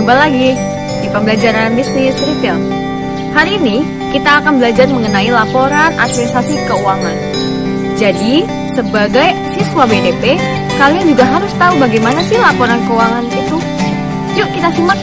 Jumpa lagi di pembelajaran bisnis retail. Hari ini kita akan belajar mengenai laporan administrasi keuangan. Jadi, sebagai siswa BDP, kalian juga harus tahu bagaimana sih laporan keuangan itu. Yuk kita simak.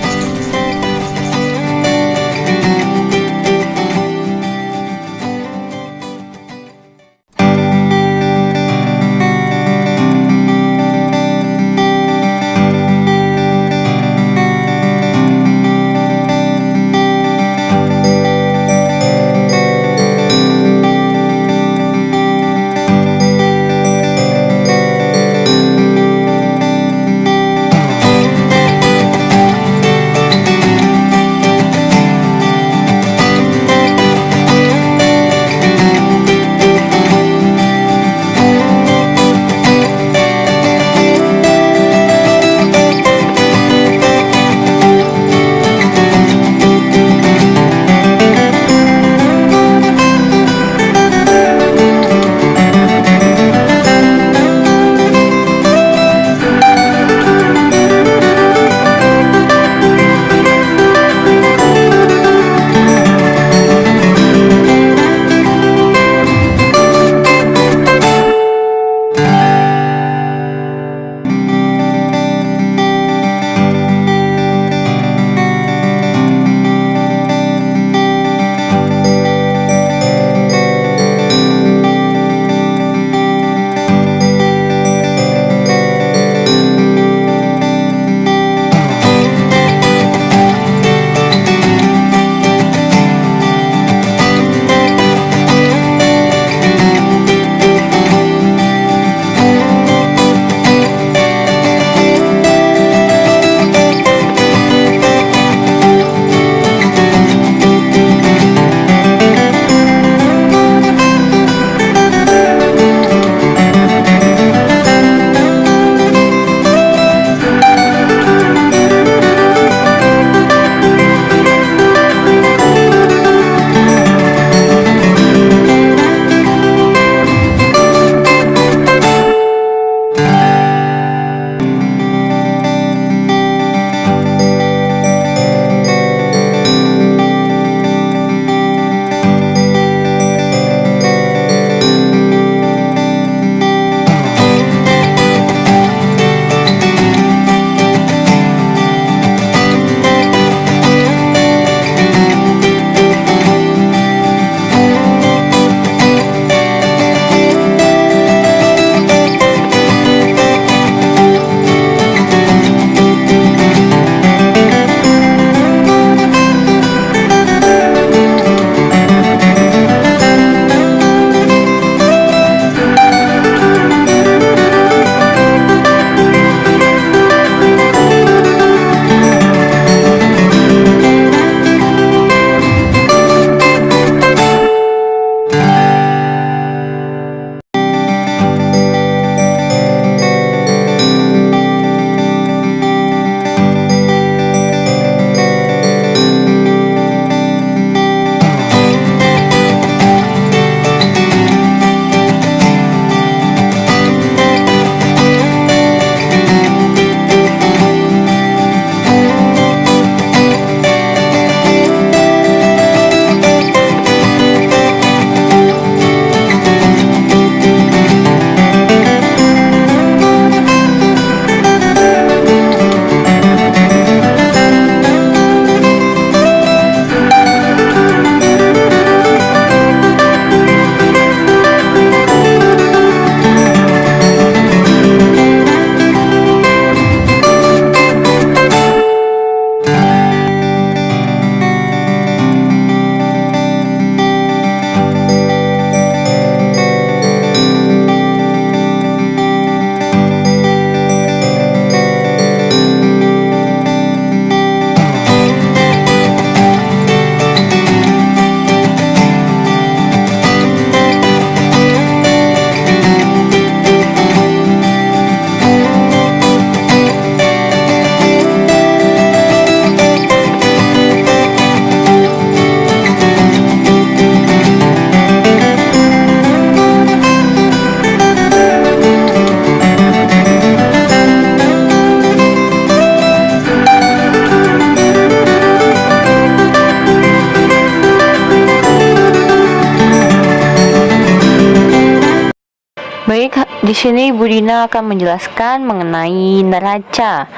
Baik, di sini Bu Dina akan menjelaskan mengenai neraca.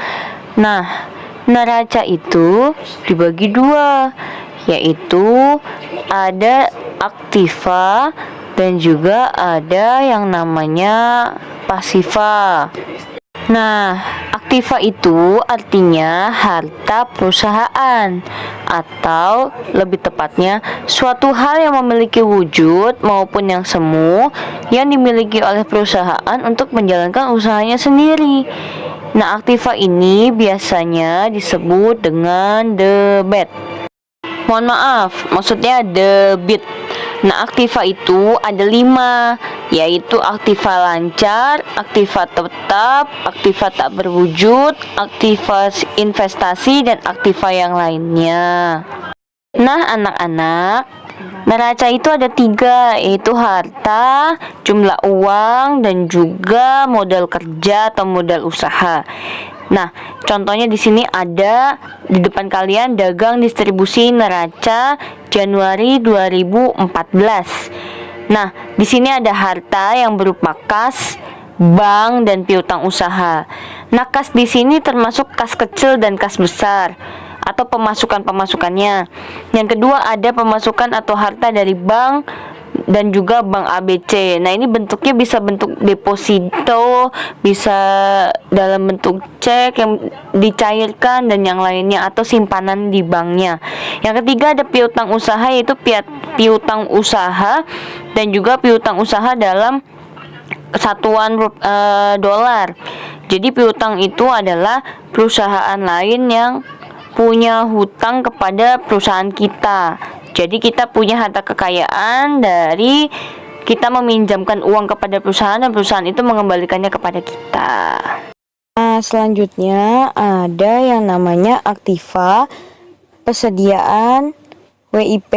Nah, neraca itu dibagi dua, yaitu ada aktiva dan juga ada yang namanya pasiva. Nah, aktiva itu artinya harta perusahaan, atau lebih tepatnya suatu hal yang memiliki wujud maupun yang semu yang dimiliki oleh perusahaan untuk menjalankan usahanya sendiri. Nah, aktiva ini biasanya disebut dengan debit. Mohon maaf, maksudnya debit. Nah, aktiva itu ada 5, yaitu aktiva lancar, aktiva tetap, aktiva tak berwujud, aktiva investasi, dan aktiva yang lainnya. Nah, anak-anak, neraca itu ada 3, yaitu harta, jumlah uang, dan juga modal kerja atau modal usaha. Nah, contohnya di sini ada di depan kalian dagang distribusi neraca Januari 2014. Nah, di sini ada harta yang berupa kas, bank, dan piutang usaha. Nah, kas di sini termasuk kas kecil dan kas besar atau pemasukannya. Yang kedua ada pemasukan atau harta dari bank dan juga bank ABC. Nah, ini bentuknya bisa bentuk deposito, bisa dalam bentuk cek yang dicairkan dan yang lainnya, atau simpanan di banknya. Yang ketiga ada piutang usaha, yaitu piutang usaha dan juga piutang usaha dalam satuan dolar. Jadi piutang itu adalah perusahaan lain yang punya hutang kepada perusahaan kita. Jadi kita punya harta kekayaan dari kita meminjamkan uang kepada perusahaan dan perusahaan itu mengembalikannya kepada kita. Nah, selanjutnya ada yang namanya aktiva, persediaan, WIP,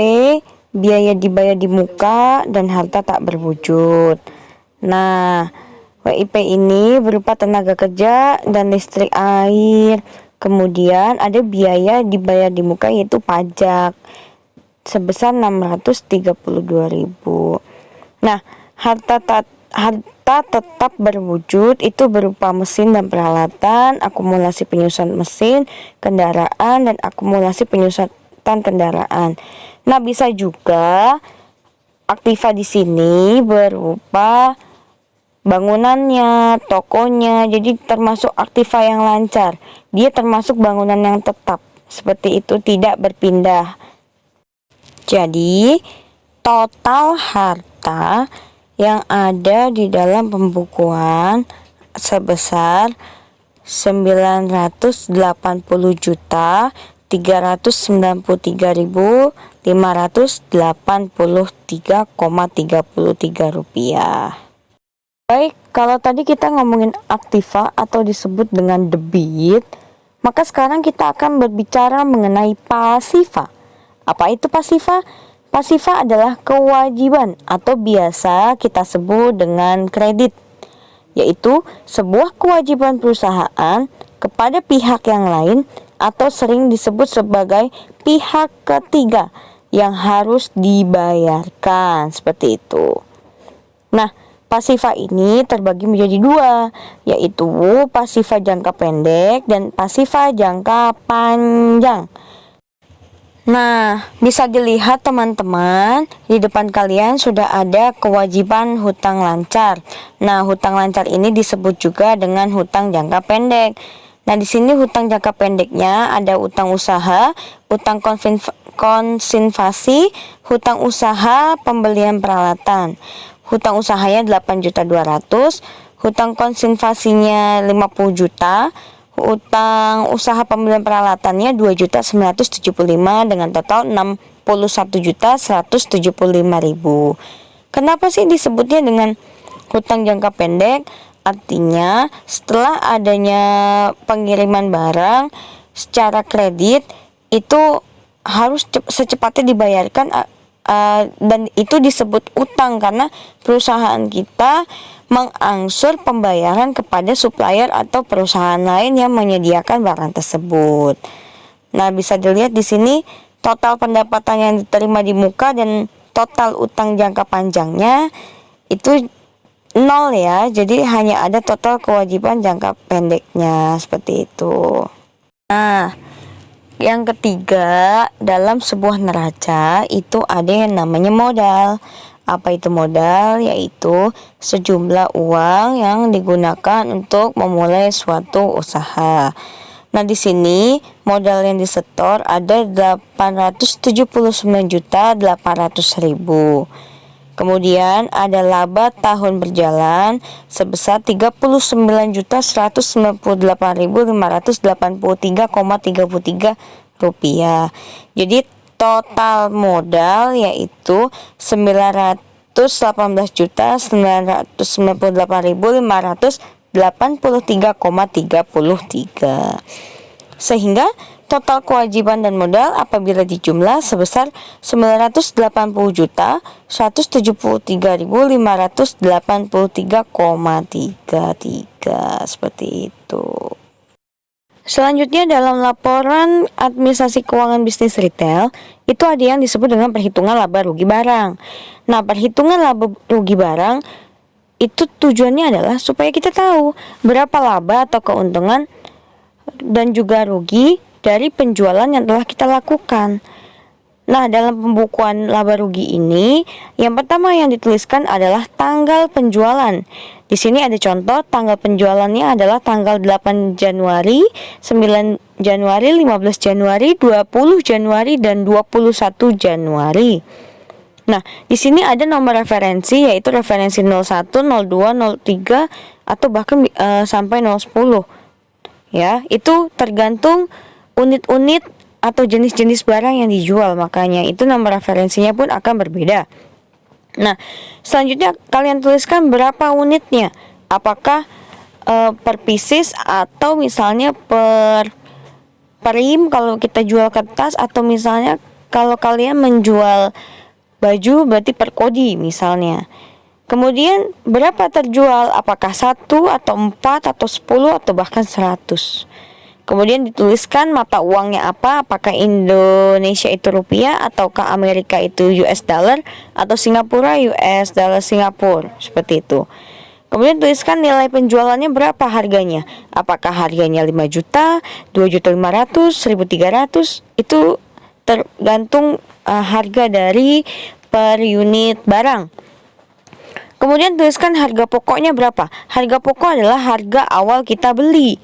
biaya dibayar di muka, dan harta tak berwujud. Nah, WIP ini berupa tenaga kerja dan listrik air. Kemudian ada biaya dibayar di muka, yaitu pajak sebesar 632.000. Nah, harta tetap berwujud itu berupa mesin dan peralatan, akumulasi penyusutan mesin, kendaraan, dan akumulasi penyusutan kendaraan. Nah, bisa juga aktiva di sini berupa bangunannya, tokonya. Jadi termasuk aktiva yang lancar. Dia termasuk bangunan yang tetap. Seperti itu, tidak berpindah. Jadi, total harta yang ada di dalam pembukuan sebesar 993.583,33 rupiah. Baik, kalau tadi kita ngomongin aktiva atau disebut dengan debit, maka sekarang kita akan berbicara mengenai pasiva. Apa itu pasiva? Pasiva adalah kewajiban atau biasa kita sebut dengan kredit, yaitu sebuah kewajiban perusahaan kepada pihak yang lain atau sering disebut sebagai pihak ketiga yang harus dibayarkan, seperti itu. Nah, pasiva ini terbagi menjadi 2, yaitu pasiva jangka pendek dan pasiva jangka panjang. Nah, bisa dilihat teman-teman, di depan kalian sudah ada kewajiban hutang lancar. Nah, hutang lancar ini disebut juga dengan hutang jangka pendek. Nah, di sini hutang jangka pendeknya ada hutang usaha, hutang konsinvasi, hutang usaha pembelian peralatan. Hutang usahanya 8.200.000, hutang konsinvasinya 50 juta. Utang usaha pembelian peralatannya 2.975.000 dengan total 61.175.000. Kenapa sih disebutnya dengan hutang jangka pendek? Artinya setelah adanya pengiriman barang secara kredit itu harus secepatnya dibayarkan, dan itu disebut utang karena perusahaan kita mengangsur pembayaran kepada supplier atau perusahaan lain yang menyediakan barang tersebut. Nah, bisa dilihat di sini total pendapatan yang diterima di muka dan total utang jangka panjangnya itu nol ya. Jadi hanya ada total kewajiban jangka pendeknya seperti itu. Nah, yang ketiga, dalam sebuah neraca itu ada yang namanya modal. Apa itu modal? Yaitu sejumlah uang yang digunakan untuk memulai suatu usaha. Nah, di sini modal yang disetor ada 879.800.000. Kemudian ada laba tahun berjalan sebesar 39.198.583,33 rupiah. Jadi total modal yaitu 918.998.583,33. Sehingga total kewajiban dan modal apabila dijumlah sebesar 980.173.583,33 seperti itu. Selanjutnya dalam laporan administrasi keuangan bisnis retail itu ada yang disebut dengan perhitungan laba rugi barang. Nah, perhitungan laba rugi barang itu tujuannya adalah supaya kita tahu berapa laba atau keuntungan dan juga rugi dari penjualan yang telah kita lakukan. Nah, dalam pembukuan laba rugi ini, yang pertama yang dituliskan adalah tanggal penjualan. Di sini ada contoh, tanggal penjualannya adalah tanggal 8 Januari, 9 Januari, 15 Januari, 20 Januari, dan 21 Januari. Nah, di sini ada nomor referensi, yaitu referensi 01, 02, 03, atau bahkan sampai 010. Ya, itu tergantung unit-unit atau jenis-jenis barang yang dijual, makanya itu nomor referensinya pun akan berbeda. Nah, selanjutnya kalian tuliskan berapa unitnya, apakah per pieces atau misalnya per im kalau kita jual kertas, atau misalnya kalau kalian menjual baju berarti per kodi misalnya. Kemudian berapa terjual, apakah 1 atau 4 atau 10 atau bahkan 100. Kemudian dituliskan mata uangnya apa, apakah Indonesia itu rupiah, ataukah Amerika itu US dollar, atau Singapura US dollar Singapura, seperti itu. Kemudian tuliskan nilai penjualannya berapa harganya, apakah harganya 5 juta, 2.500.000, 1.300, itu tergantung harga dari per unit barang. Kemudian tuliskan harga pokoknya berapa. Harga pokok adalah harga awal kita beli.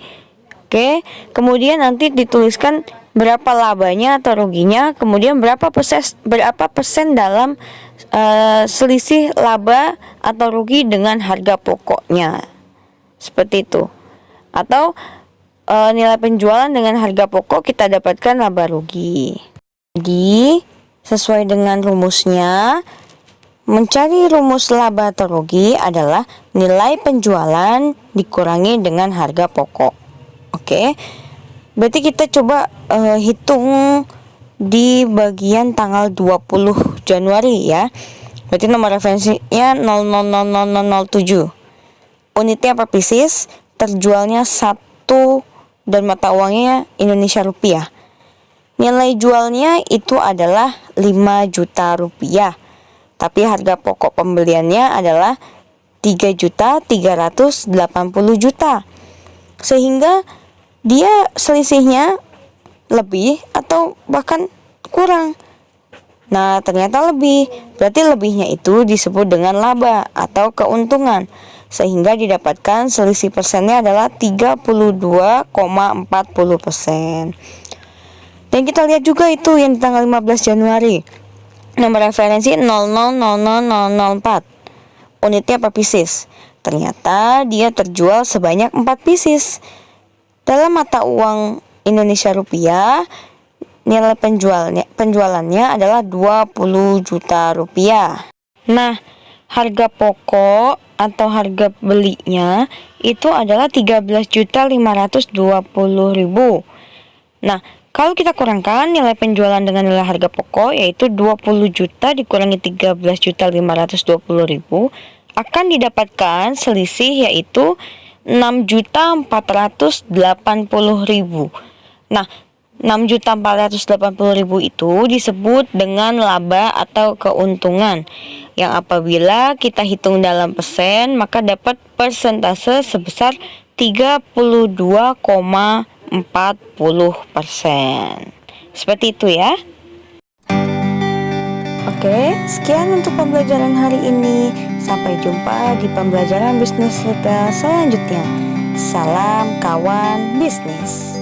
Oke, kemudian nanti dituliskan berapa labanya atau ruginya, kemudian berapa persen dalam selisih laba atau rugi dengan harga pokoknya. Seperti itu. Atau nilai penjualan dengan harga pokok kita dapatkan laba rugi. Jadi, sesuai dengan rumusnya, mencari rumus laba atau rugi adalah nilai penjualan dikurangi dengan harga pokok. Oke, berarti kita coba hitung di bagian tanggal 20 Januari ya. Berarti nomor referensinya 000007. Unitnya per pieces, terjualnya 1 dan mata uangnya Indonesia rupiah. Nilai jualnya itu adalah 5 juta rupiah. Tapi harga pokok pembeliannya adalah 3.380.000. Sehingga dia selisihnya lebih atau bahkan kurang. Nah, ternyata lebih. Berarti lebihnya itu disebut dengan laba atau keuntungan. Sehingga didapatkan selisih persennya adalah 32,40%. Dan kita lihat juga itu yang di tanggal 15 Januari. Nomor referensi 000004. Unitnya per pieces. Ternyata dia terjual sebanyak 4 pieces. Dalam mata uang Indonesia rupiah, nilai penjualannya adalah 20 juta rupiah. Nah, harga pokok atau harga belinya itu adalah 13.520.000. Nah, kalau kita kurangkan nilai penjualan dengan nilai harga pokok, yaitu 20 juta dikurangi 13.520.000, akan didapatkan selisih yaitu 6.480.000. Nah, 6.480.000 itu disebut dengan laba atau keuntungan, yang apabila kita hitung dalam persen maka dapat persentase sebesar 32,40%. Seperti itu ya. Oke, sekian untuk pembelajaran hari ini. Sampai jumpa di pembelajaran bisnis retail selanjutnya. Salam kawan bisnis.